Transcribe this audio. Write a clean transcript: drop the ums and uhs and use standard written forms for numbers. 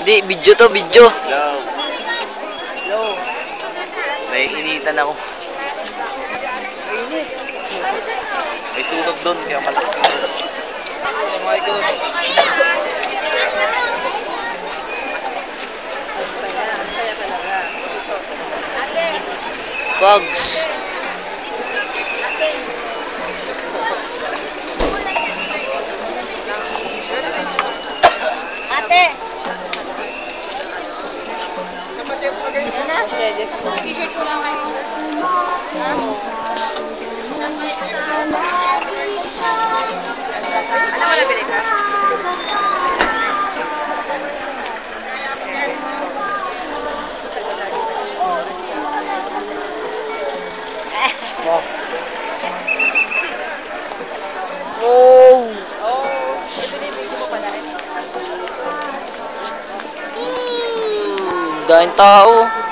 Hindi, video to, video. Yo. Yo. May initan ako. Mainit. May sunog doon, kaya malakas yung sunog. Oh my God. Ang saya talaga. Fogs. Ate! Yan na. T-shirt ko lang kayo. Alam mo na bili ka? Oh! Oh, ibinibigyan mo pala. Dahil tao.